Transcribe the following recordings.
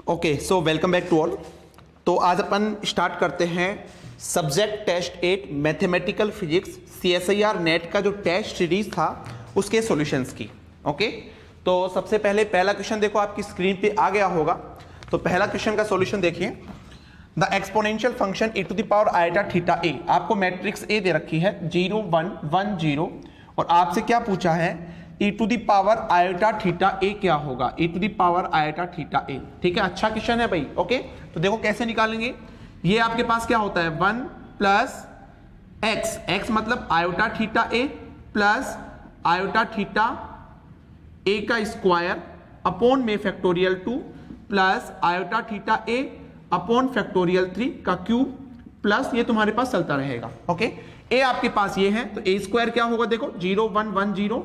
Okay, so welcome back to all. तो आज अपन स्टार्ट करते हैं subject test 8 mathematical physics CSIR NET का जो टेस्ट सीरीज था उसके सॉल्यूशंस की। ओके, तो सबसे पहले पहला क्वेश्चन देखो, आपकी स्क्रीन पे आ गया होगा। तो पहला क्वेश्चन का सॉल्यूशन देखिए, the exponential function e to the power iota theta A. आपको मैट्रिक्स ए दे रखी है 0 1 1 0 और आपसे क्या पूछा है, e to the power iota theta A क्या होगा, e to the power iota theta A. ठीक है, अच्छा क्वेश्चन है भाई। ओके, तो देखो कैसे निकालेंगे। ये आपके पास क्या होता है 1 प्लस एक्स, एक्स मतलब आयोटा थीटा ए प्लस आयोटा थीटा ए का स्क्वायर अपॉन में फैक्टोरियल 2 प्लस आयोटा थीटा ए अपॉन फैक्टोरियल 3 का क्यूब प्लस ये तुम्हारे पास चलता रहेगा। ओके, ए आपके पास ये है तो ए स्क्वायर क्या होगा, देखो 0 1 1 0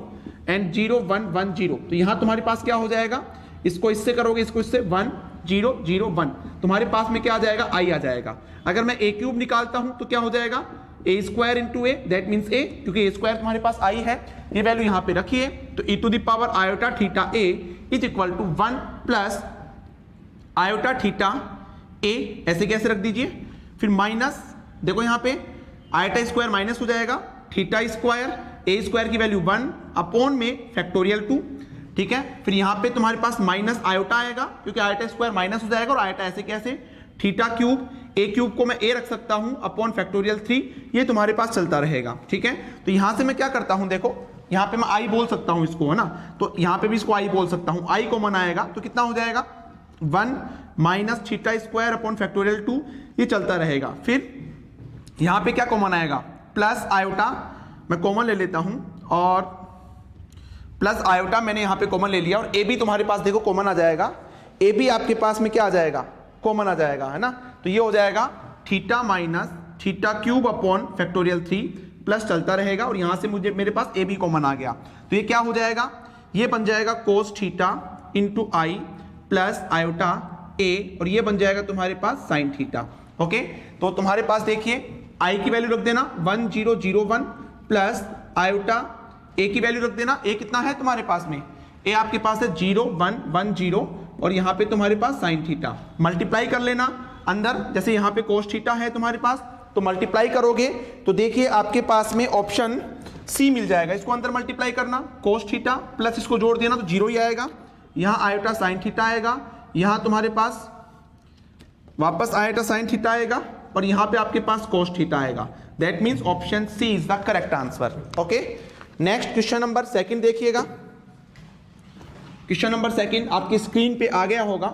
एंड 0 1 1 0। तो यहां तुम्हारे पास क्या हो जाएगा, इसको इससे करोगे, इसको इससे 1 0 0 1, तुम्हारे पास में क्या आ जाएगा, आई आ जाएगा। अगर मैं ए क्यूब निकालता हूं तो क्या हो जाएगा, A square into A, that means A, क्योंकि ए स्क्वायर तुम्हारे पास आई है, ये वैल्यू यहां पे रखिए। तो e to the power iota theta A is equal to 1 plus iota theta A, ऐसे कैसे रख दीजिए, फिर माइनस, देखो यहां पे आयोटा स्क्वायर माइनस हो जाएगा, थीटा स्क्वायर ए स्क्वायर की वैल्यू 1 अपॉन में फैक्टोरियल 2। ठीक है, फिर यहां पे तुम्हारे पास माइनस आयोटा आएगा क्योंकि आयोटा स्क्वायर माइनस हो जाएगा, और आयोटा ऐसे कैसे, थीटा क्यूब, ए क्यूब को मैं ए रख सकता हूं अपॉन फैक्टोरियल 3, ये तुम्हारे पास चलता रहेगा। ठीक है, तो यहां से मैं क्या करता हूं, देखो यहां पे मैं आई बोल सकता हूं इसको, है ना, तो यहां पे भी इसको आई बोल सकता हूं। आई कॉमन आएगा तो कितना हो जाएगा 1 minus theta square upon factorial 2, ये चलता रहेगा। फिर यहां पे क्या कॉमन आएगा, प्लस आयोटा मैं कॉमन ले लेता हूं, और प्लस आयोटा मैंने यहां पे कॉमन ले लिया, और ए भी तुम्हारे पास देखो कॉमन आ जाएगा, ए भी आपके पास में क्या आ जाएगा, कॉमन आ जाएगा, है ना। तो ये हो जाएगा theta minus theta cube upon factorial 3 plus चलता रहेगा, और यहां से मुझे मेरे पास ए भी कॉमन आ गया, तो ये क्या हो जाएगा, ये बन जाएगा कोस थीटा इंटू आई प्लस आयोटा ए, और ये बन जाएगा तुम्हारे पास साइन थीटा। ओके, तो तुम्हारे पास देखिए आई की वैल्यू रख देना 1 0 0 1 प्लस आयोटा ए की वैल्यू रख देना, ए कितना है तुम्हारे पास में, ए आपके पास है 0 1 1 0, और यहां पे तुम्हारे पास साइन थीटा, मल्टीप्लाई कर लेना अंदर, जैसे यहां पे कोस थीटा है तुम्हारे पास, तो मल्टीप्लाई करोगे तो देखिए आपके पास में ऑप्शन सी मिल जाएगा, इसको अंदर मल्टीप्लाई करना, कोस थीटा प्लस इसको जोड़ देना तो 0 ही आएगा, यहां आयोटा साइन थीटा आएगा, यहां तुम्हारे पास वापस आयोटा साइन थीटा आएगा, और यहां पे आपके पास कोस थीटा आएगा। That means option C is the correct answer. Okay, next question number 2 देखिएगा। क्वेश्चन नंबर 2 आपकी स्क्रीन पे आ गया होगा।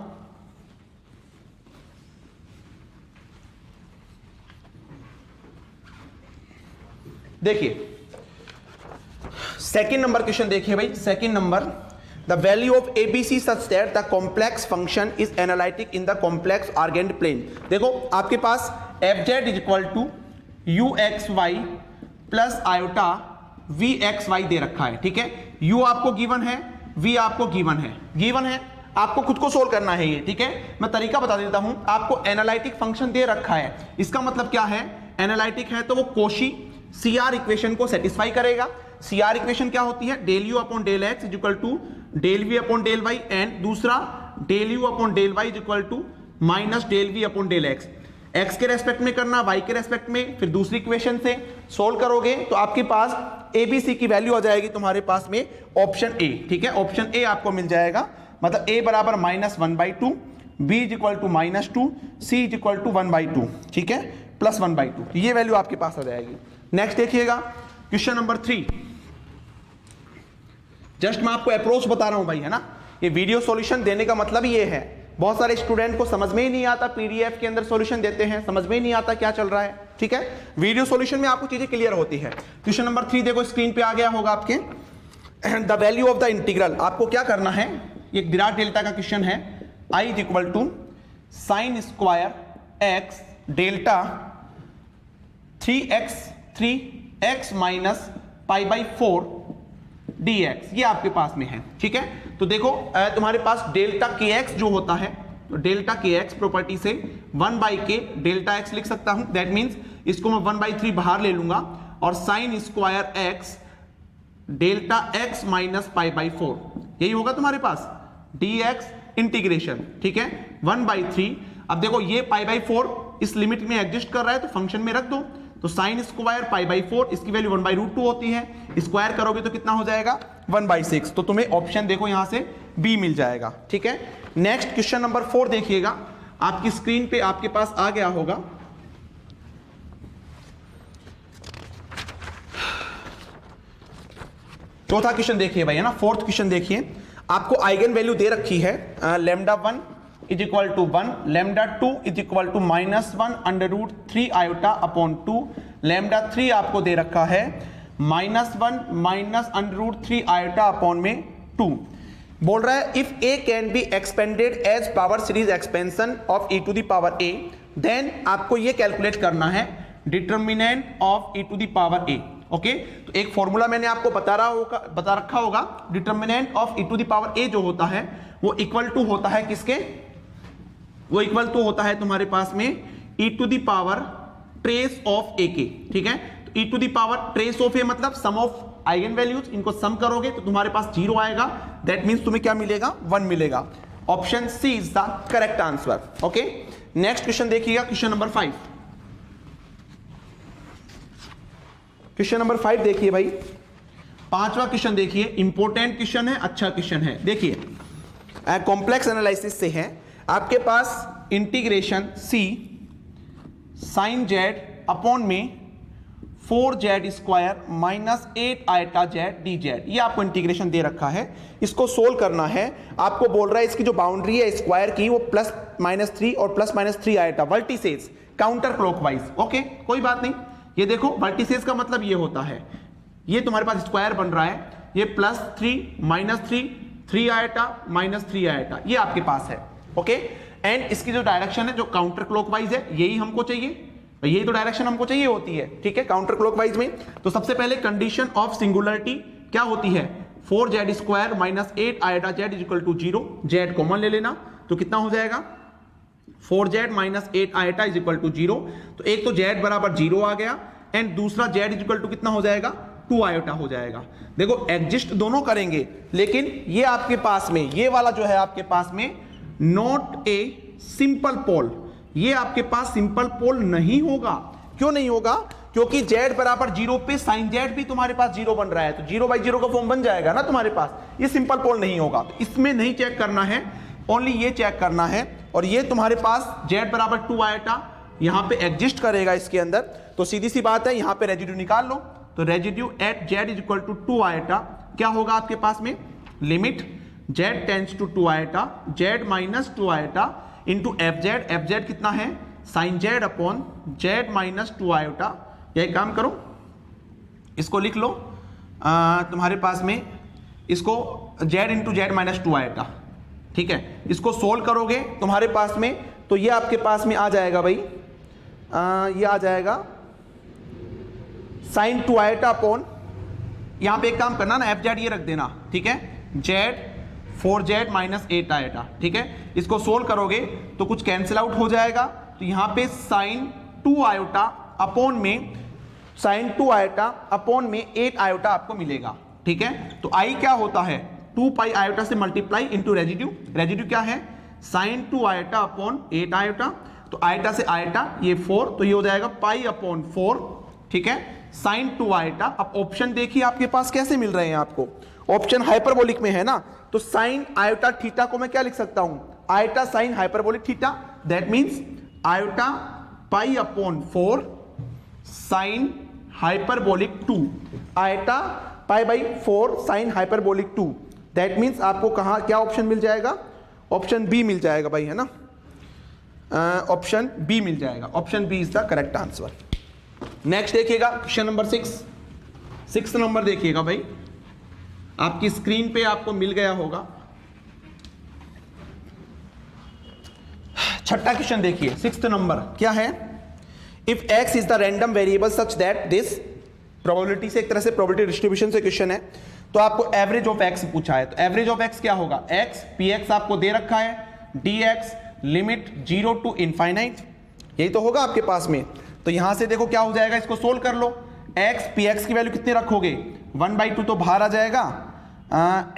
देखिए सेकंड नंबर क्वेश्चन देखिए भाई, second number, the value of ABC such that the complex function is analytic in the complex argand plane। देखो आपके पास fz is equal to uxy plus iota vxy दे रखा है। ठीक है, u आपको गिवन है, v आपको गिवन है, आपको खुद को सोल्व करना है ये। ठीक है, मैं तरीका बता देता हूं, आपको एनालिटिक फंक्शन दे रखा है, इसका मतलब क्या है, एनालिटिक है तो वो कोशी CR इक्वेशन को सेटिस्फाई करेगा। CR इक्वेशन क्या होती है, del u upon del x is equal to del v upon del y, and दूसरा del u upon del y is equal to minus del v upon del x, x के respect में करना, Y के respect में, फिर दूसरी equation से solve करोगे तो आपके पास ABC की वैल्यू आ जाएगी तुम्हारे पास में ऑप्शन ए। ठीक है, ऑप्शन ए आपको मिल जाएगा, मतलब ए बराबर -1/2, B is equal to -2, C is equal to 1/2, ठीक है, प्लस 1/2, ये वैल्यू आपके पास आ जाएगी। नेक्स्ट देखिएगा क्वेश्चन नंबर 3। जस्ट मैं आपको अप्रोच बता रहा हूं भाई, है ना, ये वीडियो सॉल्यूशन देने का मतलब ये है, बहुत सारे स्टूडेंट को समझ में ही नहीं आता, पीडीएफ के अंदर सॉल्यूशन देते हैं, समझ में ही नहीं आता क्या चल रहा है। ठीक है, वीडियो सॉल्यूशन में आपको चीजें क्लियर होती है। क्वेश्चन नंबर 3 देखो स्क्रीन पे आ गया होगा आपके, the value of the integral, आपको क्या करना है, ये डिराक डेल्टा का क्वेश्चन है, i is equal to sine square x delta 3x minus π/4 dx, ये आपके पास में है। ठीक है, तो देखो तुम्हारे पास डेल्टा kx जो होता है, तो डेल्टा kx प्रॉपर्टी से 1/k डेल्टा x लिख सकता हूं, दैट मींस इसको मैं 1/3 बाहर ले लूंगा, और sine square x delta x minus π/4, यही होगा तुम्हारे पास, dx इंटीग्रेशन, ठीक है, 1/3। अब देखो ये π/4 इस लिमिट में एग्जिस्ट कर रहा है तो फंक्शन में रख दो, तो साइन स्क्वायर π/4 इसकी वैल्यू 1/√2 होती है, स्क्वायर करोगे तो कितना हो जाएगा 1/6। तो तुम्हें ऑप्शन देखो यहां से बी मिल जाएगा, ठीक है। नेक्स्ट क्वेश्चन नंबर 4 देखिएगा, आपकी स्क्रीन पे आपके पास आ गया होगा। चौथा क्वेश्चन देखिए भाई, है ना, फोर्थ क्वेश्चन देखिए, आपको आइगन वैल्यू दे रखी है λ1 is equal to 1, λ2 is equal to -1 √3 iota upon 2, λ3 आपको दे रखा है -1 माइनस √3 आयोटा अपॉन में 2। बोल रहा है if a can be expanded as power series expansion of e to the power a, then आपको ये कैलकुलेट करना है determinant of e to the power a। Okay, तो एक फॉर्मूला मैंने आपको बता रखा होगा, determinant of e to the power a जो होता है वो इक्वल टू होता है किसके, वो इक्वल टू होता है तुम्हारे पास में e to the power trace of a के, ठीक है। तो e to the power trace of a मतलब सम ऑफ आइगन वैल्यूज, इनको सम करोगे तो तुम्हारे पास 0 आएगा, दैट मींस तुम्हें क्या मिलेगा 1 मिलेगा। Option C is the correct answer. Okay, next question देखिएगा, क्वेश्चन नंबर 5। क्वेश्चन नंबर 5 देखिए भाई, पांचवा क्वेश्चन देखिए, इंपॉर्टेंट क्वेश्चन है, अच्छा क्वेश्चन है। देखिए कॉम्प्लेक्स एनालिसिस से है, आपके पास integration c sine z upon में 4z² minus 8 iota z d z, ये आपको इंटीग्रेशन दे रखा है, इसको सोल्व करना है। आपको बोल रहा है इसकी जो बाउंड्री है स्क्वायर की वो +-3 और +-3 eta vertices counter clockwise. Okay, कोई बात नहीं, ये देखो वर्टिसेस का मतलब ये होता है, ये तुम्हारे पास स्क्वायर बन रहा है, ये +3 -3 3 आयटा -3 आयटा, ये आपके पास है। ओके, एंड इसकी जो डायरेक्शन है जो काउंटर क्लॉकवाइज है, यही हमको चाहिए, यही तो डायरेक्शन हमको चाहिए होती है, ठीक है, काउंटर क्लॉकवाइज में। तो सबसे पहले कंडीशन ऑफ सिंगुलरिटी क्या होती है, 4z² minus 8 iota Z is equal to 0, Z common ले लेना, तो कितना हो जाएगा 4z minus 8 iota is equal to 0। तो एक तो z बराबर 0 आ गया, एंड दूसरा z इज इक्वल टू कितना हो जाएगा 2 आयोटा हो जाएगा। देखो एग्जिस्ट दोनों करेंगे, लेकिन ये आपके पास में, ये वाला जो है आपके पास में नॉट ए सिंपल पोल, ये आपके पास सिंपल पोल नहीं होगा। क्यों नहीं होगा, क्योंकि z बराबर 0 पे साइन z भी तुम्हारे पास 0 बन रहा है, तो 0/0 का फॉर्म बन जाएगा ना तुम्हारे पास, ये सिंपल पोल नहीं होगा। तो इसमें नहीं चेक करना है, ओनली ये चेक करना है, और ये तुम्हारे पास z बराबर 2 आयटा यहां पे एग्जिस्ट करेगा इसके अंदर, तो सीधी सी बात है यहां पे रेजिड्यू निकाल लो। तो residue at z is equal to 2 iota क्या होगा आपके पास में, limit z tends to 2 iota z minus 2 iota into fz कितना है sine z upon z minus 2 iota. यही काम करो, इसको लिख लो तुम्हारे पास में, इसको z into z minus 2 eta, ठीक है, इसको सोल्व करोगे तुम्हारे पास में, तो ये आपके पास में आ जाएगा भाई, ये आ जाएगा साइन 2 आयटा अपॉन, यहां पे एक काम करना ना, fz ये रख देना, ठीक है, z 4z माइनस 8 आयटा, ठीक है, इसको सोल्व करोगे तो कुछ कैंसिल आउट हो जाएगा, तो यहां पे साइन 2 आयोटा अपॉन में, साइन 2 आयोटा अपॉन में 8 आयोटा आपको मिलेगा, ठीक है। तो आई क्या होता है 2 पाई आयोटा से मल्टीप्लाई इंटू रेजिड्यू, रेजिड्यू क्या है साइन 2 आयोटा अपॉन 8 आयोटा, तो आयोटा से आयोटा ये 4, तो ये हो जाएगा पाई अपॉन 4, ठीक है, साइन 2 आयोटा। अब ऑप्शन देखिए आपके पास कैसे मिल रहे हैं आपको, ऑप्शन हाइपरबोलिक में है ना, तो साइन आयोटा थीटा को मैं क्या लिख सकता हूं, iota sine hyperbolic theta, that means iota pi upon 4 sine hyperbolic 2, iota pi by 4 sine hyperbolic 2, that means आपको कहां क्या ऑप्शन मिल जाएगा, ऑप्शन बी मिल जाएगा भाई, है ना, ऑप्शन बी मिल जाएगा, option B is the correct answer. Next देखिएगा क्वेश्चन नंबर 6 नंबर देखिएगा भाई, आपकी स्क्रीन पे आपको मिल गया होगा। छठा क्वेश्चन देखिए, 6th नंबर क्या है, if x is the random variable such that this, probability से, एक तरह से प्रोबेबिलिटी डिस्ट्रीब्यूशन से क्वेश्चन है, तो आपको एवरेज ऑफ x पूछा है, तो एवरेज ऑफ x क्या होगा, x px आपको दे रखा है, dx लिमिट 0 टू इनफाइनाइट, यही तो होगा आपके पास में। तो यहां से देखो क्या हो जाएगा, इसको सोल्व कर लो, x px की वैल्यू कितने रखोगे 1/2 तो बाहर आ जाएगा,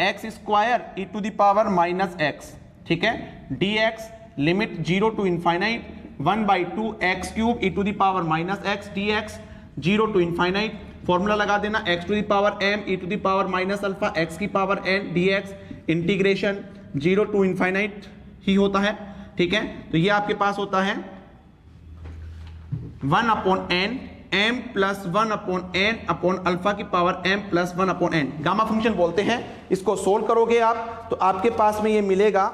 x² e to the power -x, ठीक है, dx limit 0 to infinite 1/2 x cube e to the power minus x dx 0 to infinite, formula लगा देना x to the power m e to the power minus alpha x की power n dx integration 0 to infinite ही होता है। ठीक है, तो ये आपके पास होता है 1/n m plus 1/n upon alpha की power m plus 1/n, gamma function बोलते हैं। इसको सोल्व करोगे आप तो आपके पास में ये मिलेगा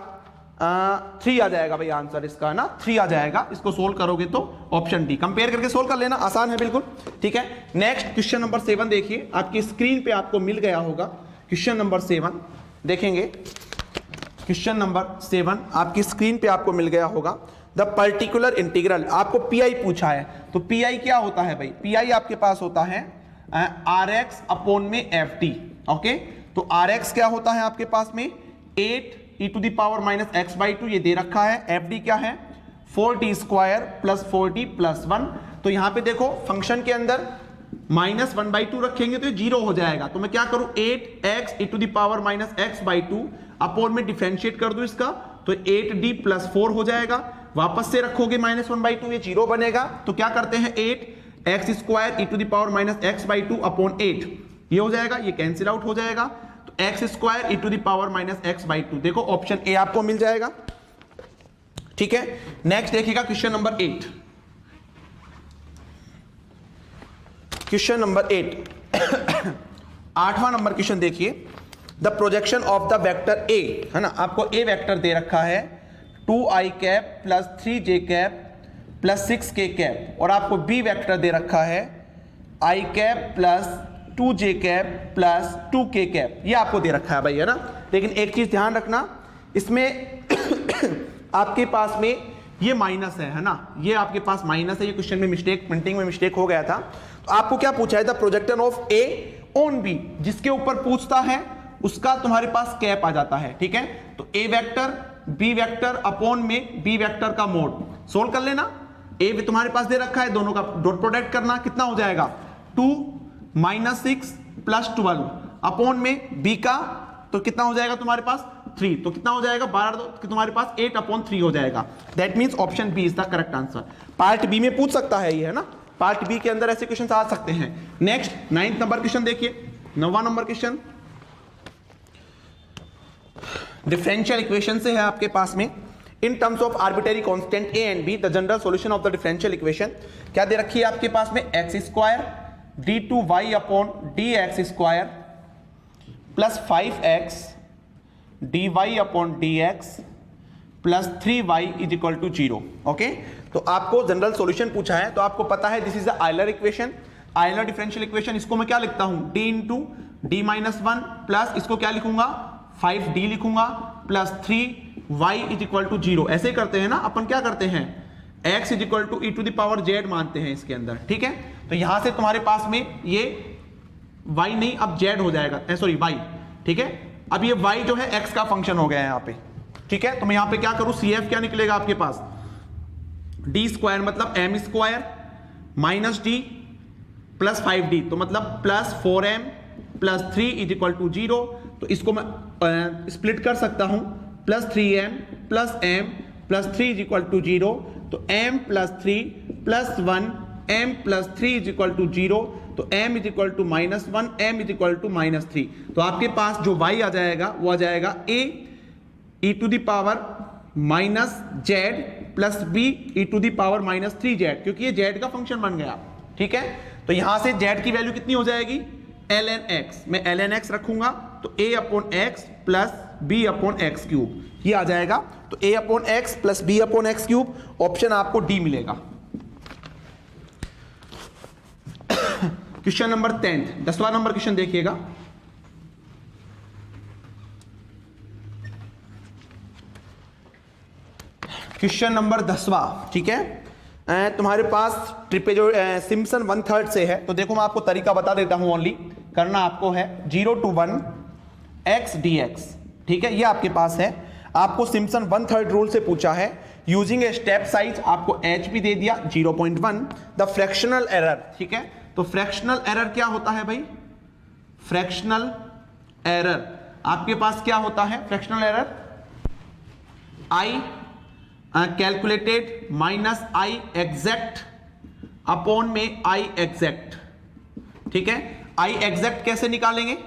3 आ जाएगा भाई, आंसर इसका ना 3 आ जाएगा। इसको सोल्व करोगे तो ऑप्शन डी, कंपेयर करके सोल्व कर लेना, आसान है बिल्कुल। ठीक है, नेक्स्ट क्वेश्चन नंबर 7 देखिए, आपकी स्क्रीन पे आपको मिल गया होगा। क्वेश्चन नंबर 7 देखेंगे, क्वेश्चन नंबर 7 आपकी स्क्रीन पे आपको मिल गया होगा। द पर्टिकुलर इंटीग्रल, आपको पीआई पूछा है, तो पीआई क्या होता है भाई? पीआई आपके पास होता है आर एक्स अपॉन में एफ टी। ओके, तो आर एक्स क्या होता है आपके पास में 8 e to the power minus x/2 ये दे रखा है। एफ डी क्या है 4t² प्लस 4t प्लस 1। तो यहां पे देखो फंक्शन के अंदर माइनस 1/2 रखेंगे तो ये 0 हो जाएगा। तो मैं क्या करूं 8x e to the power minus x/2 upon में डिफरेंशिएट कर दूं इसका, तो 8d प्लस 4 हो जाएगा। वापस से रखोगे माइनस 1/2 ये 0 बनेगा। तो क्या करते हैं 8x² e to the power minus x/2 upon 8 ये हो जाएगा, ये कैंसिल आउट हो जाएगा। तो x² e to the power minus x/2, देखो ऑप्शन ए आपको मिल जाएगा। ठीक है, नेक्स्ट देखिएगा क्वेश्चन नंबर 8। क्वेश्चन नंबर 8 8वां नंबर क्वेश्चन देखिए। The projection of the vector A, है ना, आपको ए वेक्टर दे रखा है 2i cap plus 3j cap plus 6k cap, और आपको बी वेक्टर दे रखा है i cap plus 2j cap plus 2k cap, ये आपको दे रखा है भाई, है ना। लेकिन एक चीज ध्यान रखना, इसमें आपके पास में ये माइनस है ना, ये आपके पास माइनस है। ये क्वेश्चन में मिस्टेक, प्रिंटिंग में मिस्टेक हो गया था। तो आपको क्या पूछा है the projection of A on B, जिसके ऊपर पूछता है उसका तुम्हारे पास कैप आ जाता है। ठीक है, तो ए वेक्टर बी वेक्टर अपॉन में बी वेक्टर का मोड सोल्व कर लेना। ए तुम्हारे पास दे रखा है, दोनों का डॉट प्रोडक्ट करना, कितना हो जाएगा 2 - 6 प्लस 12 अपॉन में बी का, तो कितना हो जाएगा तुम्हारे पास 3, तो कितना हो जाएगा 12, तो तुम्हारे पास 8/3 हो जाएगा। That means option B is the correct answer. Part B में पूछ सकता है ये, है ना, पार्ट बी के अंदर ऐसे क्वेश्चन आ सकते हैं। नेक्स्ट 9th नंबर क्वेश्चन देखिए, 9वां नंबर क्वेश्चन डिफरेंशियल इक्वेशन से है आपके पास में। In terms of arbitrary constant A and B the general solution of the differential equation क्या दे रखी है आपके पास में x² d2y upon dx² plus 5x dy upon dx plus 3y is equal to 0। Okay, तो आपको जनरल सॉल्यूशन पूछा है, तो आपको पता है this is the Euler equation, Euler differential equation. इसको मैं क्या लिखता हूं d इंटू d-1 प्लस इसको क्या लिखूंगा 5d लिखूंगा plus 3y is equal to 0। ऐसे करते हैं ना अपन, क्या करते हैं x is equal to e to the power z मानते हैं इसके अंदर। ठीक है, तो यहां से तुम्हारे पास में ये y नहीं, अब z हो जाएगा, सॉरी y। ठीक है, अब ये y जो है x का फंक्शन हो गया है यहाँ पे। ठीक है, तो मैं यहां पे क्या करूं CF क्या निकलेगा आपके पास d² मतलब m² minus d plus 5d, तो मतलब plus 4m plus 3 is equal to 0। तो इसको मैं स्प्लिट कर सकता हूं, plus 3m plus m plus 3 is equal to 0। तो m plus 3 plus 1 m plus 3 is equal to 0। तो m is equal to -1 m is equal to -3। तो आपके पास जो y आ जाएगा वो आ जाएगा a e to the power minus z plus b e to the power -3z, क्योंकि ये z का फंक्शन बन गया। ठीक है, तो यहां से z की वैल्यू कितनी हो जाएगी ln x, मैं ln x रखूंगा तो a upon x plus b upon x cube ये आ जाएगा। तो a upon x plus b upon x cube, option आपको डी मिलेगा। क्वेश्चन नंबर 10, 10वां नंबर क्वेश्चन देखिएगा। क्वेश्चन नंबर 10वां, ठीक है, तुम्हारे पास ट्रिपे जो सिम्पसन 1/3 से है, तो देखो मैं आपको तरीका बता देता हूं। ओनली करना आपको है 0 to 1 x dx। ठीक है, ये आपके पास है। आपको सिम्पसन 1/3 रूल से पूछा है, यूजिंग ए स्टेप साइज आपको h भी दे दिया 0.1। द फ्रैक्शनल एरर, ठीक है, तो फ्रैक्शनल एरर क्या होता है भाई, फ्रैक्शनल एरर आपके पास क्या होता है, fractional error I calculated minus I exact upon में आई एग्जैक्ट। ठीक है, आई एग्जैक्ट कैसे निकालेंगे?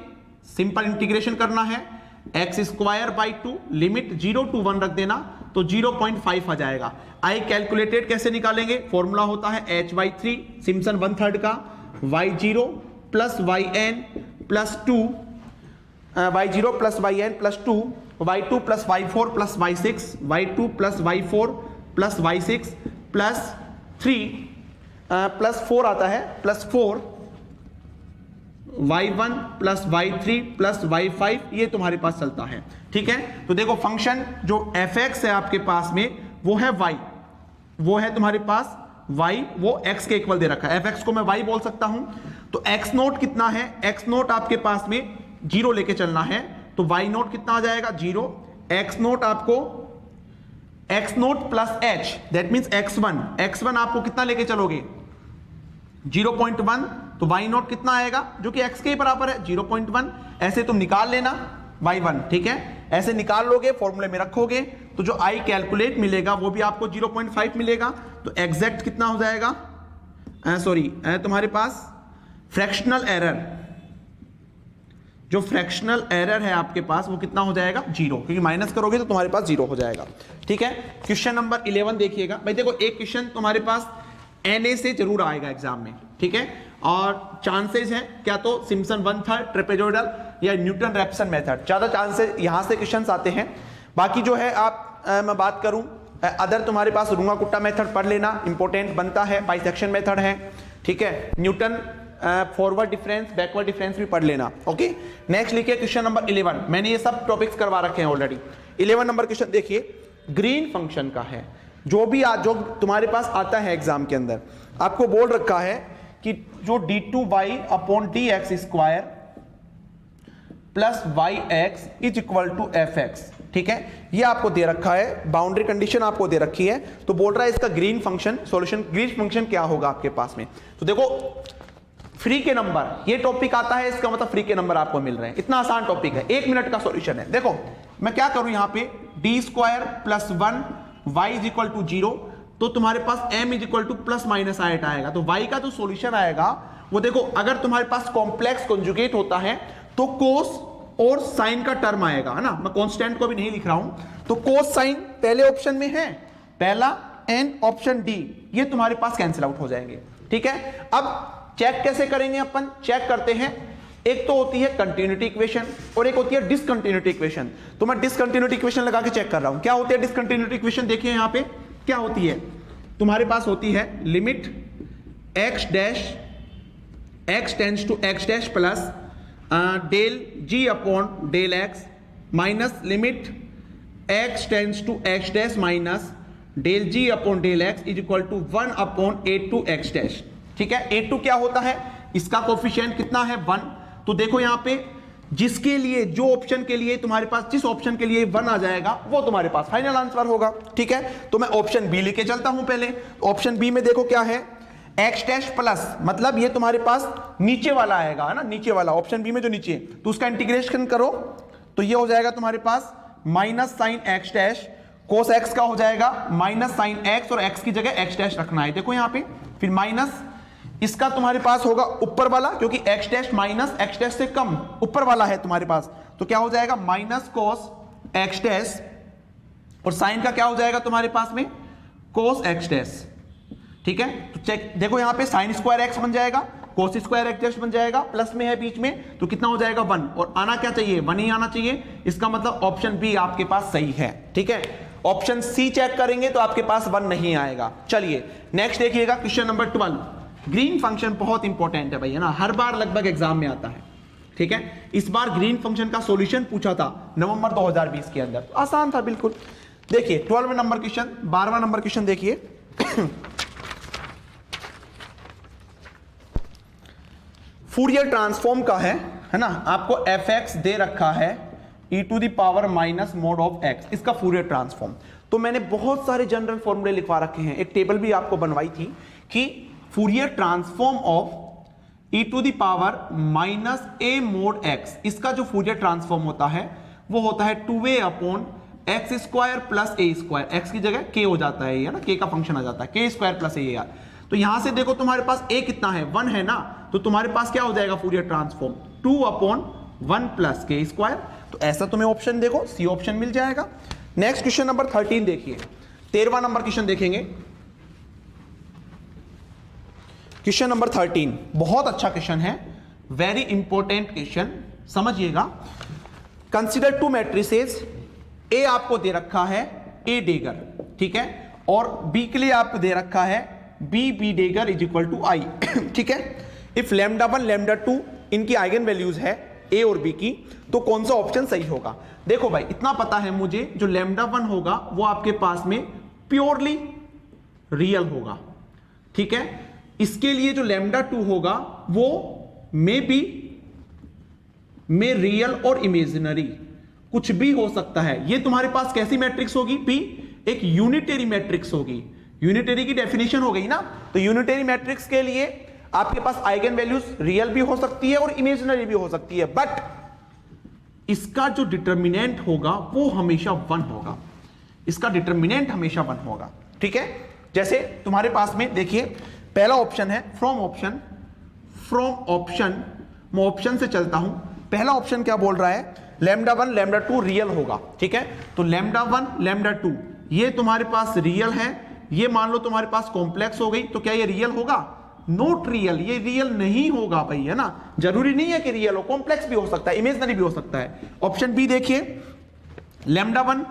सिंपल इंटीग्रेशन करना है, x square by 2 limit 0 to 1 रख देना तो 0.5 आ जाएगा। आई कैलकुलेटेड कैसे निकालेंगे? फॉर्मूला होता है h/3 सिम्पसन 1/3 का, y0 plus yn plus 2 y0 plus yn plus 2 y2 plus y4 plus y6 y2 plus y4 plus y6 plus 3 plus 4 आता है plus 4 y1 plus y3 plus y5 ये तुम्हारे पास चलता है। ठीक है, तो देखो फंक्शन जो fx है आपके पास में वो है y, वो है तुम्हारे पास y, वो x के इक्वल दे रखा है। fx को मैं y बोल सकता हूं, तो x नोट कितना है? x नोट आपके पास में 0 लेके चलना है तो y नोट कितना आ जाएगा? 0। x नोट आपको x note plus h that means x1, x1 आपको कितना लेके चलोगे? 0.1, तो y नोट कितना आएगा? जो कि x के बराबर है 0.1। ऐसे तुम निकाल लेना y1। ठीक है, ऐसे निकाल लोगे, फॉर्मूले में रखोगे तो जो i कैलकुलेट मिलेगा वो भी आपको 0.5 मिलेगा। तो एग्जैक्ट कितना हो जाएगा? तुम्हारे पास फ्रैक्शनल एरर, जो फ्रैक्शनल एरर है आपके पास वो कितना हो जाएगा? 0, क्योंकि माइनस करोगे तो तुम्हारे पास 0 हो जाएगा। ठीक है, क्वेश्चन नंबर 11 देखिएगा भाई। देखो एक क्वेश्चन तुम्हारे पास NA से जरूर आएगा एग्जाम में। ठीक है, और चांसेस है क्या तो सिम्पसन 1/3 ट्रेपेजोइडल या न्यूटन रैप्सन मेथड, ज्यादा चांसेस यहां से क्वेश्चंस आते हैं। बाकी जो है आप मैं बात करूं अदर तुम्हारे पास रुंगा कुट्टा मेथड पढ़ लेना, इंपॉर्टेंट बनता है, बाइसेक्शन मेथड है। ठीक है, Newton forward difference backward difference भी पढ़ लेना। ओके, नेक्स्ट लिखिए क्वेश्चन नंबर 11। मैंने ये सब टॉपिक्स करवा रखे हैं ऑलरेडी। 11 नंबर क्वेश्चन देखिए, ग्रीन फंक्शन का है। जो भी जो तुम्हारे पास आता है एग्जाम के अंदर, आपको बोल रखा है कि जो d2y upon dx square plus yx is equal to fx। ठीक है, ये आपको दे रखा है, बाउंड्री कंडीशन आपको दे रखी है। तो बोल रहा है इसका green function solution, green function क्या होगा आपके पास में? तो देखो फ्री के नंबर, ये टॉपिक आता है, इसका मतलब फ्री के नंबर आपको मिल रहे हैं। इतना आसान टॉपिक है, 1 मिनट का सॉल्यूशन है। देखो मैं क्या करूं यहां पे, D square plus 1 y is equal to 0, तो तुम्हारे पास m is equal to plus minus iota आएगा। तो y का जो सॉल्यूशन आएगा वो देखो, अगर तुम्हारे पास कॉम्प्लेक्स कॉन्जुगेट होता है तो कोस और साइन का टर्म आएगा, है ना। मैं कांस्टेंट को भी नहीं लिख रहा हूं, तो कोस साइन पहले ऑप्शन में है, पहला n ऑप्शन डी, ये तुम्हारे पास कैंसिल आउट हो जाएंगे। ठीक है, अब चेक कैसे करेंगे? अपन चेक करते हैं, एक तो होती है कंटिन्यूटी इक्वेशन और एक होती है डिसकंटिन्यूटी इक्वेशन। तो मैं डिसकंटिन्यूटी इक्वेशन लगा के चेक कर रहा हूं। क्या होती है डिसकंटिन्यूटी इक्वेशन? देखिए यहां पे क्या होती है, तुम्हारे पास होती है limit x dash x tends to x dash plus del g upon del x minus limit x tends to x dash minus del g upon del x is equal to 1 upon a2 x dash. ठीक है, a2 क्या होता है? इसका coefficient कितना है? 1। तो देखो यहां पे जिसके लिए, जो ऑप्शन के लिए तुम्हारे पास, जिस ऑप्शन के लिए 1 आ जाएगा वो तुम्हारे पास फाइनल आंसर होगा। ठीक है, तो मैं ऑप्शन बी लेके चलता हूं पहले। ऑप्शन बी में देखो क्या है, x डैश प्लस, मतलब ये तुम्हारे पास नीचे वाला आएगा, है ना, नीचे वाला ऑप्शन बी में जो नीचे, तो उसका इंटीग्रेशन करो तो ये हो जाएगा तुम्हारे पास माइनस साइन x डैश, कोस x का हो जाएगा माइनस साइन x, और x की जगह x डैश रखना है। देखो यहां पे फिर माइनस, इसका तुम्हारे पास होगा ऊपर वाला, क्योंकि x dash minus x dash से कम ऊपर वाला है तुम्हारे पास, तो क्या हो जाएगा माइनस कोस x डैश, और साइन का क्या हो जाएगा तुम्हारे पास में? कोस x डैश। ठीक है, तो चेक देखो यहां पे साइन स्क्वायर x बन जाएगा, कोस स्क्वायर x डैश बन जाएगा, प्लस में है बीच में, तो कितना हो जाएगा 1, और आना क्या चाहिए? 1 ही आना चाहिए। इसका मतलब ऑप्शन बी आपके पास सही है। ठीक है, ऑप्शन सी चेक करेंगे तो आपके पास 1 नहीं आएगा। चलिए नेक्स्ट देखिएगा क्वेश्चन नंबर 12। ग्रीन फंक्शन बहुत इंपॉर्टेंट है भाई, है ना, हर बार लगभग एग्जाम में आता है। ठीक है, इस बार ग्रीन फंक्शन का सॉल्यूशन पूछा था नवंबर 2020 के अंदर, आसान था बिल्कुल। देखिए 12वें नंबर क्वेश्चन, 12वां नंबर क्वेश्चन देखिए। फूरियर ट्रांसफॉर्म का है ना, आपको fx दे रखा है e to the power minus mod of x, इसका फूरियर ट्रांसफॉर्म। तो मैंने बहुत सारे जनरल फॉर्मूले लिखवा रखे हैं, एक टेबल भी आपको बनवाई थी कि Fourier transform of e to the power minus a mod x, इसका जो फूरियर ट्रांसफॉर्म होता है वो होता है 2a upon x square plus a square, x की जगह के हो जाता है ये ना, के का फंक्शन आ जाता है, के स्क्वायर प्लस ए यार। तो यहां से देखो तुम्हारे पास ए कितना है, 1 है ना, तो तुम्हारे पास क्या हो जाएगा फूरियर ट्रांसफॉर्म 2/1 प्लस के स्क्वायर। तो ऐसा तुम्हें ऑप्शन देखो सी ऑप्शन मिल जाएगा। नेक्स्ट क्वेश्चन नंबर 13 देखिए, 13वां नंबर क्वेश्चन देखेंगे। क्वेश्चन नंबर 13 बहुत अच्छा क्वेश्चन है, वेरी इंपॉर्टेंट क्वेश्चन, समझिएगा। कंसिडर टू मैट्रिसेस, ए आपको दे रखा है ए डेगर, ठीक है, और बी के लिए आपको दे रखा है बी डेगर इज इक्वल टू आई, ठीक है। इफ लैम्डा 1 लैम्डा 2 इनकी आइगन वैल्यूज है ए और बी की, तो कौन सा ऑप्शन सही होगा। देखो भाई इतना पता है मुझे, जो लैम्डा 1 होगा वो आपके पास में प्योरली रियल होगा, ठीक है। इसके लिए जो लैम्डा 2 होगा वो मे बी में रियल और इमेजिनरी कुछ भी हो सकता है। ये तुम्हारे पास कैसी मैट्रिक्स होगी पी, एक यूनिटरी मैट्रिक्स होगी। यूनिटरी की डेफिनेशन हो गई ना, तो यूनिटरी मैट्रिक्स के लिए आपके पास आइगन वैल्यूज रियल भी हो सकती है और इमेजिनरी भी हो सकती है, बट इसका जो डिटर्मिनेंट होगा वो हमेशा 1 होगा, इसका डिटर्मिनेंट हमेशा 1 होगा, ठीक है। जैसे तुम्हारे पास में देखिए पहला ऑप्शन है फ्रॉम ऑप्शन, मैं ऑप्शन से चलता हूं। पहला ऑप्शन क्या बोल रहा है, लैम्डा 1 लैम्डा 2 रियल होगा, ठीक है। तो लैम्डा 1 लैम्डा 2 ये तुम्हारे पास रियल है, ये मान लो तुम्हारे पास कॉम्प्लेक्स हो गई, तो क्या ये रियल होगा, नॉट रियल, ये रियल नहीं होगा भाई, है ना। जरूरी नहीं है कि रियल हो, कॉम्प्लेक्स भी हो सकता है, इमेजिनरी भी हो सकता है। ऑप्शन बी देखिए, लैम्डा 1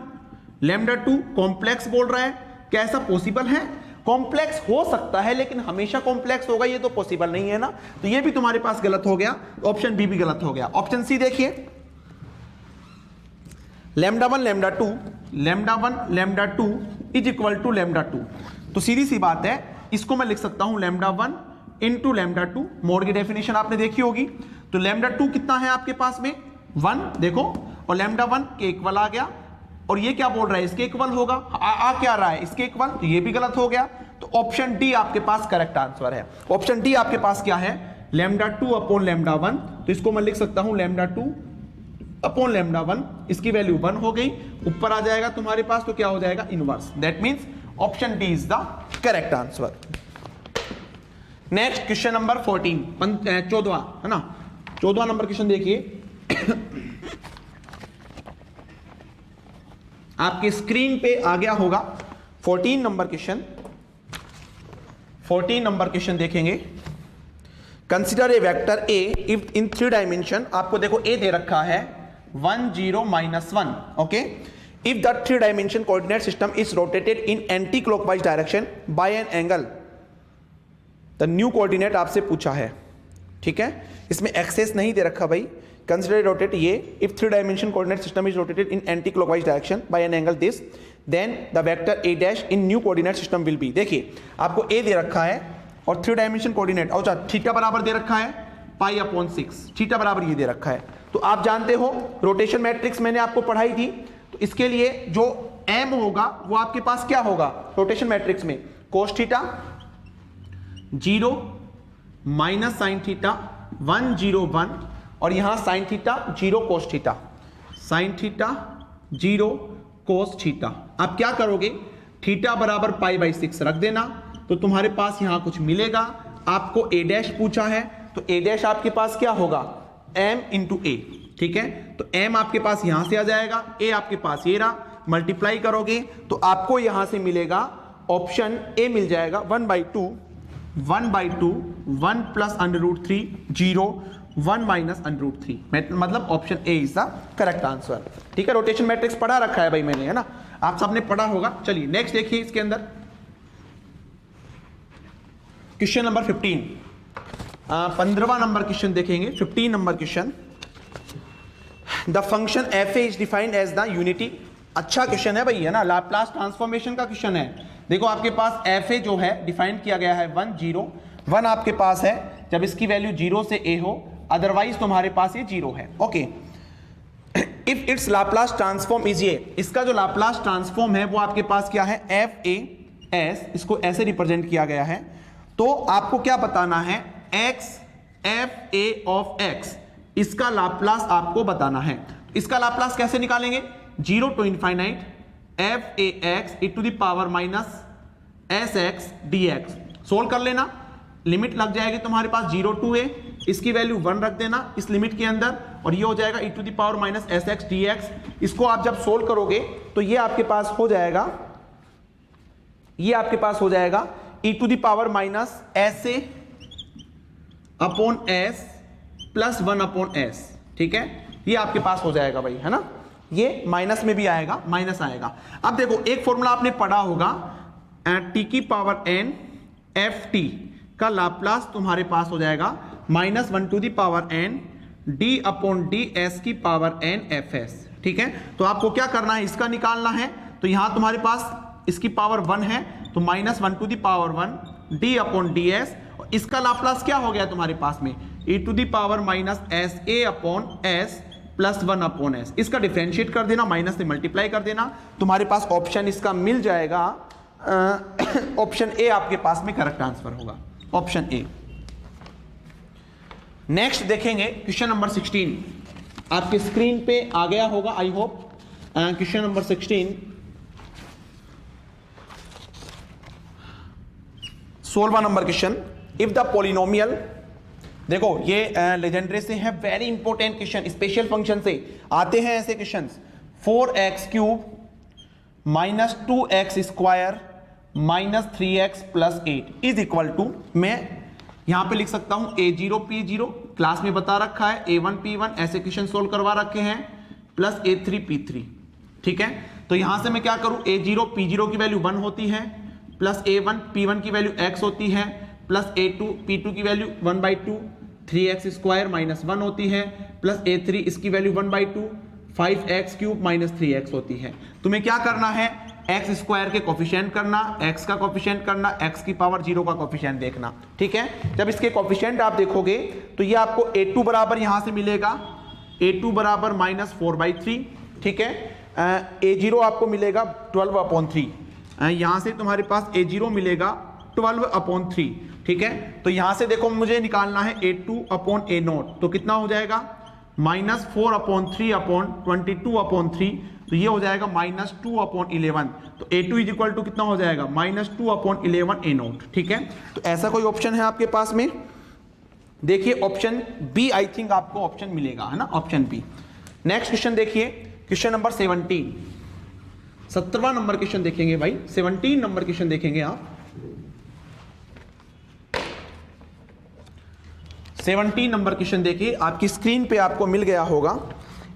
लैम्डा 2 कॉम्प्लेक्स बोल रहा है, क्या ऐसा पॉसिबल है, कॉम्प्लेक्स हो सकता है लेकिन हमेशा कॉम्प्लेक्स होगा ये तो पॉसिबल नहीं है ना, तो ये भी तुम्हारे पास गलत हो गया, ऑप्शन बी भी गलत हो गया। ऑप्शन सी देखिए, lambda 1 lambda 2 lambda 1 lambda 2 is equal to lambda 2, तो सीधी सी बात है, इसको मैं लिख सकता हूं लैम्डा 1 इंटू लैम्डा 2, मोड की डेफिनेशन आपने देखी होगी। तो लैम्डा 2 कितना है आपके पास में 1 देखो, और लैम्डा 1 के इक्वल आ गया, और ये क्या बोल रहा है इसके इक्वल होगा, आ क्या रहा है इसके इक्वल, तो ये भी गलत हो गया। तो ऑप्शन डी आपके पास करेक्ट आंसर है। ऑप्शन डी आपके पास क्या है, लैम्डा 2 अपॉन लैम्डा 1, तो इसको मैं लिख सकता हूं लैम्डा 2 अपॉन लैम्डा 1, इसकी वैल्यू 1 हो गई, ऊपर आ जाएगा तुम्हारे पास, तो क्या हो जाएगा inverse, that means option D is the correct answer. Next question number 14 है ना, 14वां नंबर क्वेश्चन देखिए आपके स्क्रीन पे आ गया होगा। 14 नंबर क्वेश्चन देखेंगे। Consider a vector A if in 3 dimension, आपको देखो ए दे रखा है 1 0 -1, okay. If the 3 dimension coordinate system is rotated in anti clockwise direction by an angle, the new coordinate आपसे पूछा है, ठीक है। इसमें एक्सेस नहीं दे रखा भाई, कंसिडर रोटेट ये if 3 dimension coordinate system is rotated in anti clockwise direction by an angle this, then the vector A dash in new coordinate system will be. देखिए आपको ए दे रखा है और 3 डायमेंशन कोऑर्डिनेट, अच्छा थीटा बराबर दे रखा है π/6, थीटा बराबर ये दे रखा है। तो आप जानते हो रोटेशन मैट्रिक्स मैंने आपको पढ़ाई थी, तो इसके लिए जो m होगा वो आपके पास क्या होगा रोटेशन मैट्रिक्स में, cos theta 0 minus sine theta 1 0 1, और यहां sine theta 0 cos theta, sine theta 0 cos theta. आप क्या करोगे, थीटा बराबर π/6 रख देना, तो तुम्हारे पास यहां कुछ मिलेगा। आपको a डैश पूछा है, तो a डैश आपके पास क्या होगा m इंटू a, ठीक है। तो m आपके पास यहां से आ जाएगा, a आपके पास ये रहा, मल्टीप्लाई करोगे तो आपको यहां से मिलेगा ऑप्शन a मिल जाएगा 1/2 1 प्लस √3 0 1 माइनस √3, मतलब option A is the correct answer, ठीक है। रोटेशन मैट्रिक्स पढ़ा रखा है भाई मैंने, है ना, आप सबने पढ़ा होगा। चलिए नेक्स्ट देखिए, इसके अंदर क्वेश्चन नंबर 15, 15वां नंबर क्वेश्चन देखेंगे। 15 number question, the function F A is defined as the unity. अच्छा क्वेश्चन है भाई, है ना, लाप्लास ट्रांसफॉर्मेशन का क्वेश्चन है। देखो आपके पास एफ ए जो है डिफाइन किया गया है 1 0 1 आपके पास है, जब इसकी वैल्यू 0 से a हो, अदरवाइज तुम्हारे पास ये 0 है, okay. If it's Laplace transform is ये, इसका जो लाप्लास ट्रांसफॉर्म है वो आपके पास क्या है एफ ए एस, इसको ऐसे रिप्रेजेंट किया गया है। तो आपको क्या बताना है, x F A of x, इसका लाप्लास आपको बताना है। इसका लाप्लास कैसे निकालेंगे, 0 to infinite f a x e to the power minus S x D x. Solve कर लेना, लिमिट लग जाएगी तुम्हारे पास 0 to a, इसकी वैल्यू 1 रख देना इस लिमिट के अंदर, और ये हो जाएगा e to the power minus S x D x. इसको आप जब सोल्व करोगे तो ये आपके पास हो जाएगा, ये आपके पास हो जाएगा e to the power minus S A upon S plus 1 upon S. ठीक है, ये आपके पास हो जाएगा भाई, है ना। ये माइनस में भी आएगा, माइनस आएगा। अब देखो एक फॉर्मूला आपने पढ़ा होगा, टी की पावर n एफ टी का लाप्लास तुम्हारे पास हो जाएगा minus 1 to the power n d upon D S की पावर n एफ एस। ठीक है, तो आपको क्या करना है, इसका निकालना है। तो यहां तुम्हारे पास इसकी पावर 1 है, तो minus 1 to the power 1 d upon D S, इसका लाप्लास क्या हो गया तुम्हारे पास में, e to the power minus S A upon S plus 1 upon S. इसका डिफरेंशिएट कर देना, माइनस से मल्टीप्लाई कर देना, तुम्हारे पास ऑप्शन इसका मिल जाएगा। ऑप्शन ए आपके पास में करेक्ट आंसर होगा, ऑप्शन ए। नेक्स्ट देखेंगे क्वेश्चन नंबर 16, आपके स्क्रीन पे आ गया होगा आई होप। क्वेश्चन नंबर 16, 16वां number question, if the polynomial, देखो ये लेजेंडरी से है, very important question, special function से आते हैं ऐसे questions. 4x cube minus 2x square minus 3x plus 8 is equal to, मैं यहां पे लिख सकता हूं a0 p0, क्लास में बता रखा है a1 p1, ऐसे क्वेश्चन सोल्व करवा रखे हैं, प्लस a3 p3। ठीक है, तो यहां से मैं क्या करूं, a0 p0 की वैल्यू 1 होती है, प्लस a1 p1 की वैल्यू x होती है, प्लस a2 p2 की वैल्यू 1/2 3x स्क्वायर माइनस 1 होती है, प्लस a3 इसकी value 1/2 5x cube minus 3x होती है। तुम्हें क्या करना है, एक्स स्क्वायर के कोफिशिएंट करना, एक्स का कोफिशिएंट करना, एक्स की पावर 0 का कोफिशिएंट देखना। ठीक है, जब इसके कोफिशिएंट आप देखोगे तो ये आपको a2 बराबर यहां से मिलेगा, a2 बराबर माइनस 4/3। ठीक है, a0 आपको मिलेगा 12/3, यहां से तुम्हारे पास a0 मिलेगा 12/3। ठीक है, तो यहां से देखो मुझे निकालना है a2 अपॉन a0, तो कितना हो जाएगा, माइनस 4/3/22/3, तो ये हो जाएगा माइनस 2/11। तो a2 इज इक्वल टू कितना हो जाएगा, माइनस 2/11 a0। ठीक है, तो ऐसा कोई ऑप्शन है आपके पास में, देखिए ऑप्शन बी, आई थिंक आपको ऑप्शन मिलेगा, है ना, ऑप्शन बी। नेक्स्ट क्वेश्चन देखिए, क्वेश्चन नंबर 17, 17वां नंबर क्वेश्चन देखेंगे भाई, 17 नंबर क्वेश्चन देखेंगे आप। 17 नंबर क्वेश्चन देखिए, आपकी स्क्रीन पे आपको मिल गया होगा।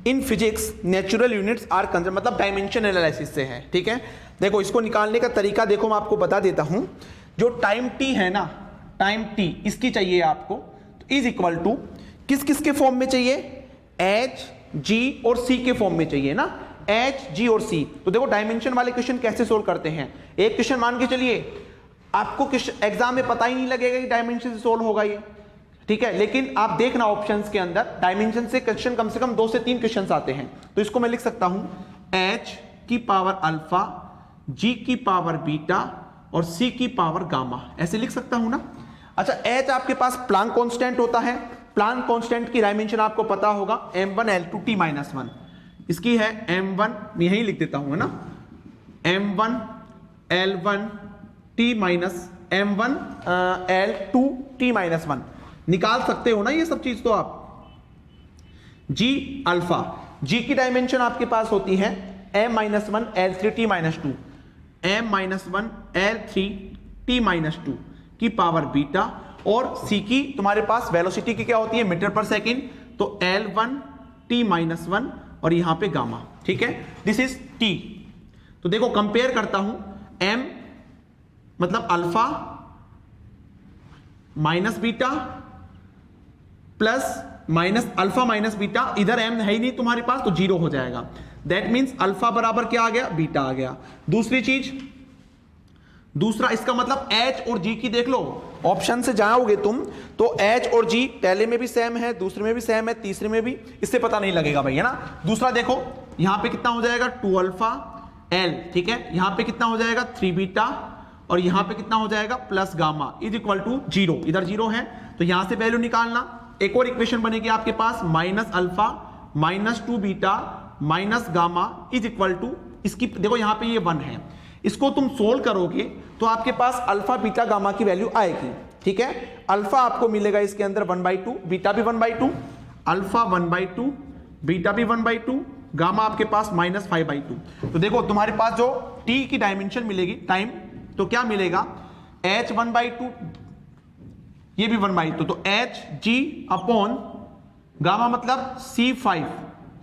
In physics natural units are conserve, मतलब डायमेंशन एनालिसिस से है। ठीक है, देखो इसको निकालने का तरीका देखो, मैं आपको बता देता हूं। जो टाइम टी है ना, टाइम टी इसकी चाहिए आपको, तो इज इक्वल टू किस किस के फॉर्म में चाहिए, एच जी और सी के फॉर्म में चाहिए ना, एच जी और सी। तो देखो डायमेंशन वाले क्वेश्चन कैसे सोल्व करते हैं। एक क्वेश्चन मान के चलिए आपको एग्जाम में पता ही नहीं लगेगा कि डायमेंशन से सोल्व होगा ये। ठीक है, लेकिन आप देखना ऑप्शंस के अंदर डायमेंशन से क्वेश्चन कम से कम 2 से 3 क्वेश्चंस आते हैं। तो इसको मैं लिख सकता हूं h की पावर अल्फा, g की पावर बीटा और c की पावर गामा, ऐसे लिख सकता हूं ना। अच्छा, h आपके पास प्लांक कांस्टेंट होता है, प्लांक कांस्टेंट की डायमेंशन आपको पता होगा m1 L2 t माइनस 1, इसकी है m1, यही लिख देता हूं, है ना, m1 L1 t minus m1 L2 t minus 1, निकाल सकते हो ना ये सब चीज। तो आप g अल्फा, g की डायमेंशन आपके पास होती है m-1 L3 t minus 2, m-1 L3 t minus 2 की पावर बीटा, और c की तुम्हारे पास वेलोसिटी की क्या होती है, मीटर पर सेकेंड, तो L1 t माइनस 1 और यहां पे गामा। ठीक है, दिस इज t। तो देखो कंपेयर करता हूं, m मतलब alpha minus beta plus minus alpha minus beta, इधर m है ही नहीं तुम्हारे पास तो 0 हो जाएगा। दैट मीन्स अल्फा बराबर क्या आ गया, बीटा आ गया। दूसरी चीज, दूसरा इसका मतलब h और g की देख लो, ऑप्शन से जाओगे तुम तो h और g पहले में भी सेम है, दूसरे में भी सेम है, तीसरे में भी, इससे पता नहीं लगेगा भाई, है ना। दूसरा देखो यहां पे कितना हो जाएगा 2 अल्फा l, ठीक है, यहां पे कितना हो जाएगा 3 बीटा और यहां पे कितना हो जाएगा plus gamma is equal to 0, इधर 0 है तो यहां से वैल्यू निकालना। एक और इक्वेशन बनेगी आपके पास minus alpha minus 2 beta minus gamma is equal to, इसकी देखो यहां पे ये 1 है, इसको तुम सोल्व करोगे तो आपके पास अल्फा बीटा गामा की वैल्यू आएगी। ठीक है, अल्फा आपको मिलेगा इसके अंदर 1/2, बीटा भी 1/2, अल्फा 1/2, बीटा भी 1/2, गामा आपके पास -5/2। तो देखो तुम्हारे पास जो t की डायमेंशन मिलेगी टाइम, तो क्या मिलेगा, h 1/2, ये भी 1/2, तो h g अपॉन गामा मतलब c5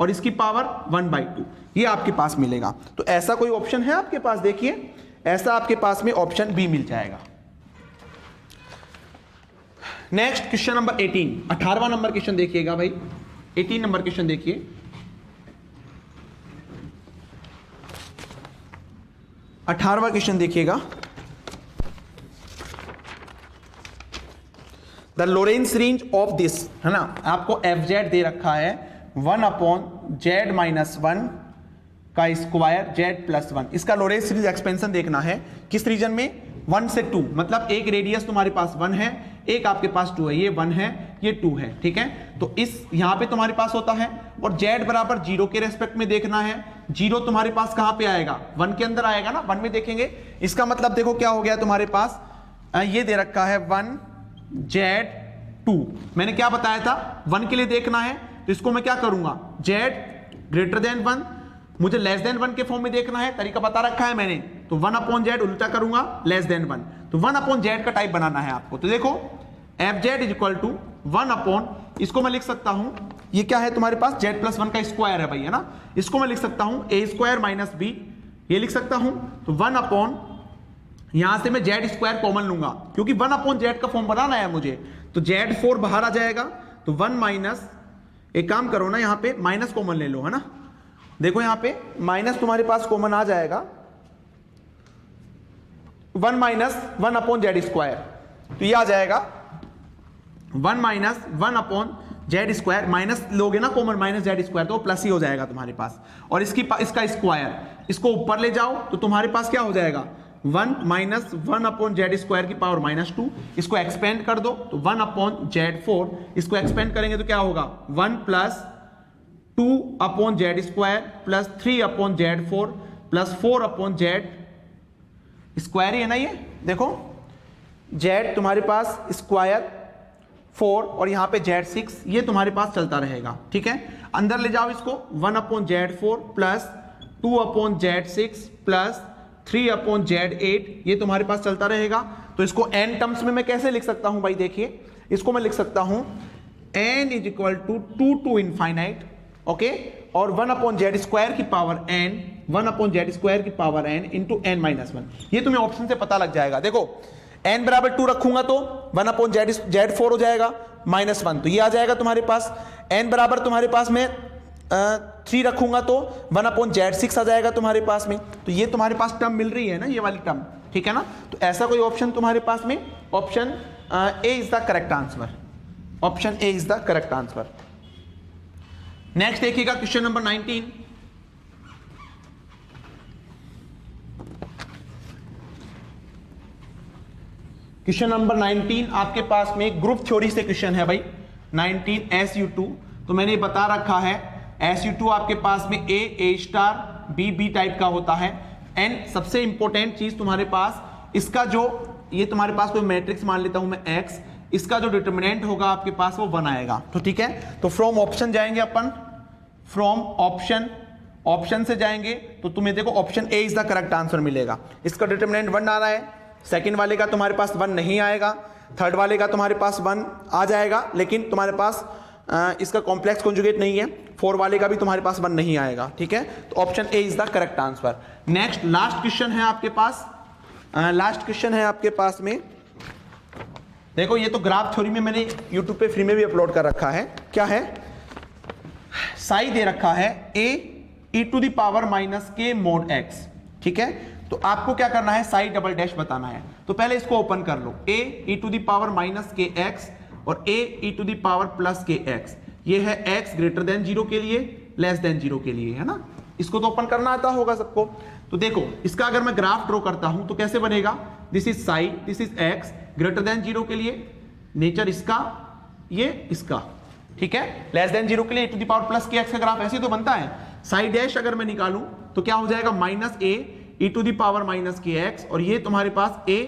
और इसकी पावर 1/2, ये आपके पास मिलेगा। तो ऐसा कोई ऑप्शन है आपके पास, देखिए ऐसा आपके पास में ऑप्शन बी मिल जाएगा। नेक्स्ट क्वेश्चन नंबर 18, 18वां नंबर क्वेश्चन देखिएगा भाई, 18 नंबर क्वेश्चन देखिए। अठारहवां क्वेश्चन देखिएगा। The Lawrence range of this, है ना, आपको एफ जेड दे रखा है 1/z-1 का स्क्वायर z+1, इसका लोरेंस सीरीज एक्सपेंशन देखना है किस रीजन में, 1 से 2, मतलब एक रेडियस तुम्हारे पास 1 है, एक आपके पास 2 है, ये 1 है ये 2 है। ठीक है, तो इस यहां पे तुम्हारे पास होता है, और z बराबर 0 के रेस्पेक्ट में देखना है। 0 तुम्हारे पास कहां पे आएगा, 1 के अंदर आएगा ना, 1 में देखेंगे। इसका मतलब देखो क्या हो गया तुम्हारे पास, ये दे रखा है 1z2, मैंने क्या बताया था 1 के लिए देखना है, तो इसको मैं क्या करूंगा, z ग्रेटर देन 1, मुझे लेस देन 1 के फॉर्म में देखना है, तरीका बता रखा है मैंने, तो 1/z उल्टा करूंगा लेस देन 1, तो 1/z का टाइप बनाना है आपको। तो देखो F Z is equal to 1/, इसको मैं लिख सकता हूं, ये क्या है तुम्हारे पास z+1 का स्क्वायर है भाई, है ना, इसको मैं लिख सकता हूं a² - b, ये लिख सकता हूं, तो 1/, यहां से मैं z² कॉमन लूंगा क्योंकि 1/z का फॉर्म बनाना है मुझे, तो z4 बाहर आ जाएगा, तो 1 माइनस, एक काम करो ना, यहां पे माइनस कॉमन ले लो, है ना, देखो यहां पे माइनस तुम्हारे पास कॉमन आ जाएगा, 1 - 1/z², तो ये आ जाएगा 1 - 1/z², माइनस लोगे ना कॉमन -z², तो प्लस ही हो जाएगा तुम्हारे पास, और इसका स्क्वायर, इसको ऊपर ले जाओ तो तुम्हारे पास क्या हो जाएगा, 1 - 1/z² की पावर -2, इसको एक्सपेंड कर दो तो 1/z4, इसको एक्सपेंड करेंगे तो क्या होगा 1 + 2/z² + 3/z4 + 4/z² ही है ना, ये देखो z तुम्हारे पास स्क्वायर 4 और यहां पे z6, ये तुम्हारे पास चलता रहेगा। ठीक है, अंदर ले जाओ इसको, 1/z4 + 2/z6 + 3/z8, ये तुम्हारे पास चलता रहेगा। तो इसको n टर्म्स में मैं कैसे लिख सकता हूं भाई, देखिए इसको मैं लिख सकता हूं n = 2 to ∞, ओके, और 1/z² की पावर n, 1/z² की पावर n इंटू n - 1, ये तुम्हें ऑप्शन से पता लग जाएगा। देखो n बराबर 2 रखूंगा तो 1/z4 हो जाएगा -1, तो ये आ जाएगा तुम्हारे पास, n बराबर तुम्हारे पास में 3 रखूंगा तो 1/z6 आ जाएगा तुम्हारे पास में, तो ये तुम्हारे पास टर्म मिल रही है ना, ये वाली टर्म, ठीक है ना, तो ऐसा कोई ऑप्शन तुम्हारे पास में, option A is the correct answer, option A is the correct answer. Next देखिएगा क्वेश्चन नंबर 19, क्वेश्चन नंबर 19 आपके पास में ग्रुप थ्योरी से क्वेश्चन है भाई, 19 SU2, तो मैंने बता रखा है SU2 आपके पास में A B टाइप का होता है, एंड सबसे इंपॉर्टेंट चीज तुम्हारे पास इसका जो, ये तुम्हारे पास कोई मैट्रिक्स मान लेता हूं मैं X, इसका जो डिटरमिनेंट होगा आपके पास वो 1 आएगा। तो ठीक है, तो फ्रॉम ऑप्शन जाएंगे अपन, फ्रॉम ऑप्शन से जाएंगे तो तुम्हें देखो option A is the correct answer मिलेगा। इसका डिटरमिनेंट 1 आ रहा है, सेकंड वाले का तुम्हारे पास 1 नहीं आएगा, थर्ड वाले का तुम्हारे पास 1 आ जाएगा, लेकिन तुम्हारे पास इसका कॉम्प्लेक्स कॉन्जुगेट नहीं है, 4 वाले का भी तुम्हारे पास 1 नहीं आएगा। ठीक है, तो option A is the correct answer. Next last question है आपके पास, लास्ट क्वेश्चन है आपके पास में, देखो ये तो ग्राफ थ्योरी में मैंने यूट्यूब पे फ्री में भी अपलोड कर रखा है। क्या है, साई दे रखा है a e⁻ - k mod x, ठीक है, तो आपको क्या करना है, साई डबल डैश बताना है। तो पहले इसको ओपन कर लो, a e⁻ - kx और a e⁻ +kx, ये है x ग्रेटर देन 0 के लिए, लेस देन 0 के लिए, है ना, इसको तो ओपन करना आता होगा सबको। तो देखो इसका अगर मैं ग्राफ ड्रॉ करता हूं तो कैसे बनेगा, this is Sai, this is x greater than 0 के लिए, नेचर इसका, ये इसका, ठीक है, लेस देन 0 के लिए e⁻ + kx का ग्राफ ऐसे तो बनता है। साई डैश अगर मैं निकालूं तो क्या हो जाएगा minus A E to the power minus के एक्स, और ये तुम्हारे पास ए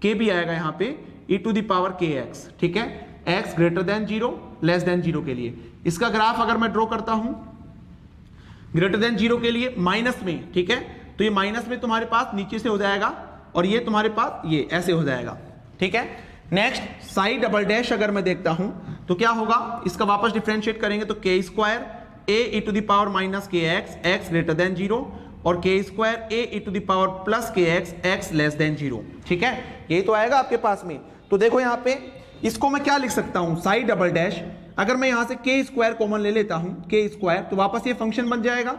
के भी आएगा यहाँ पे ई टू द पावर के एक्स, ठीक है, x greater than zero less than zero के लिए। इसका ग्राफ अगर मैं ड्रॉ करता हूं ग्रेटर देन जीरो के लिए माइनस में, ठीक है, तो ये माइनस में तुम्हारे पास नीचे से हो जाएगा और ये तुम्हारे पास ये ऐसे हो जाएगा, ठीक है। नेक्स्ट साई डबल डैश अगर मैं देखता हूं तो क्या होगा, इसका वापस डिफरेंशिएट करेंगे तो k square a E to the power minus के x, x greater than zero, और k square a E to the power plus k x, x less than zero, ठीक है, यही तो आएगा आपके पास में। तो देखो यहाँ पे इसको मैं क्या लिख सकता हूं, साई डबल डैश, अगर मैं यहां से के स्क्वायर कॉमन ले लेता हूं, के स्क्वायर, तो वापस ये फंक्शन बन जाएगा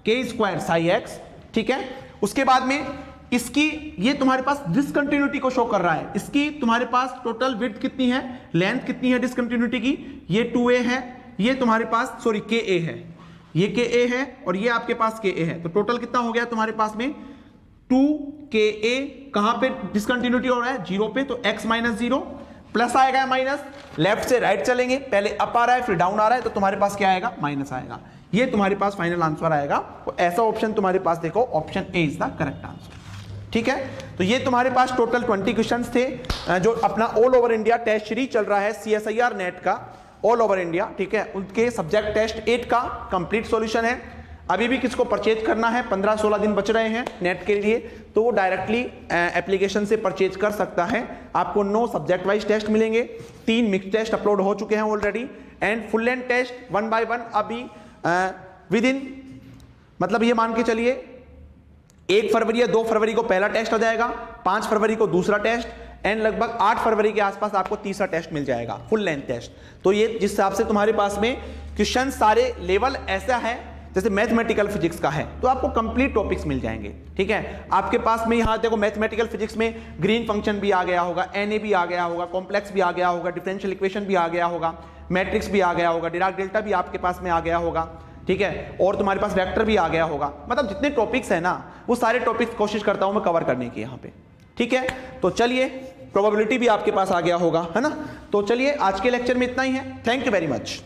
के स्क्वायर साई एक्स, ठीक है। उसके बाद में इसकी ये तुम्हारे पास डिसकंटिन्यूटी को शो कर रहा है, इसकी तुम्हारे पास टोटल विड्थ कितनी है, लेंथ कितनी है डिसकंटिन्यूटी की, ये 2a है, ये तुम्हारे पास सॉरी के ए है, ये के ए है और ये आपके पास के ए है, तो टोटल कितना हो गया तुम्हारे पास में 2ka। कहां पे डिसकंटिन्यूटी हो रहा है, जीरो पे, तो x माइनस जीरो, प्लस आएगा माइनस, लेफ्ट से राइट चलेंगे, पहले अप आ रहा है फिर डाउन आ रहा है, तो तुम्हारे पास क्या आएगा, माइनस आएगा, ये तुम्हारे पास फाइनल आंसर आएगा। तो ऐसा ऑप्शन तुम्हारे पास देखो, option A is the correct answer, ठीक है। तो ये तुम्हारे पास टोटल 20 क्वेश्चंस थे, जो अपना all over India test series चल रहा है CSIR नेट का, ऑल ओवर इंडिया, ठीक है, उनके सब्जेक्ट टेस्ट 8 का कंप्लीट सॉल्यूशन है। अभी भी किसको परचेज करना है, 15-16 दिन बच रहे हैं नेट के लिए, तो वो डायरेक्टली एप्लीकेशन से परचेज कर सकता है। आपको 9 सब्जेक्ट वाइज टेस्ट मिलेंगे, 3 मिक्स टेस्ट अपलोड हो चुके हैं already, and full length test 1 by 1 अभी विद इन, मतलब ये मान के चलिए 1 फरवरी या 2 फरवरी को पहला टेस्ट आ जाएगा, 5 फरवरी को दूसरा टेस्ट, एंड लगभग 8 फरवरी के आसपास आपको तीसरा टेस्ट मिल जाएगा, फुल लेंथ टेस्ट। तो ये जिस हिसाब से तुम्हारे पास में क्वेश्चन सारे लेवल ऐसा है जैसे मैथमेटिकल फिजिक्स का है, तो आपको कंप्लीट टॉपिक्स मिल जाएंगे, ठीक है। आपके पास में यहाँ देखो मैथमेटिकल फिजिक्स में ग्रीन फंक्शन भी आ गया होगा, Na भी आ गया होगा, कॉम्प्लेक्स भी आ गया होगा, डिफरेंशियल इक्वेशन भी आ गया होगा, मैट्रिक्स भी आ गया होगा, डिराक डेल्टा भी आपके पास में आ गया होगा, ठीक है, और तुम्हारे पास वेक्टर भी आ गया होगा। मतलब जितने टॉपिक्स है ना, वो सारे टॉपिक्स कोशिश करता हूं मैं कवर करने की यहाँ पे, ठीक है। तो चलिए, प्रोबेबिलिटी भी आपके पास आ गया होगा, है ना। तो चलिए आज के लेक्चर में इतना ही है, थैंक यू वेरी मच।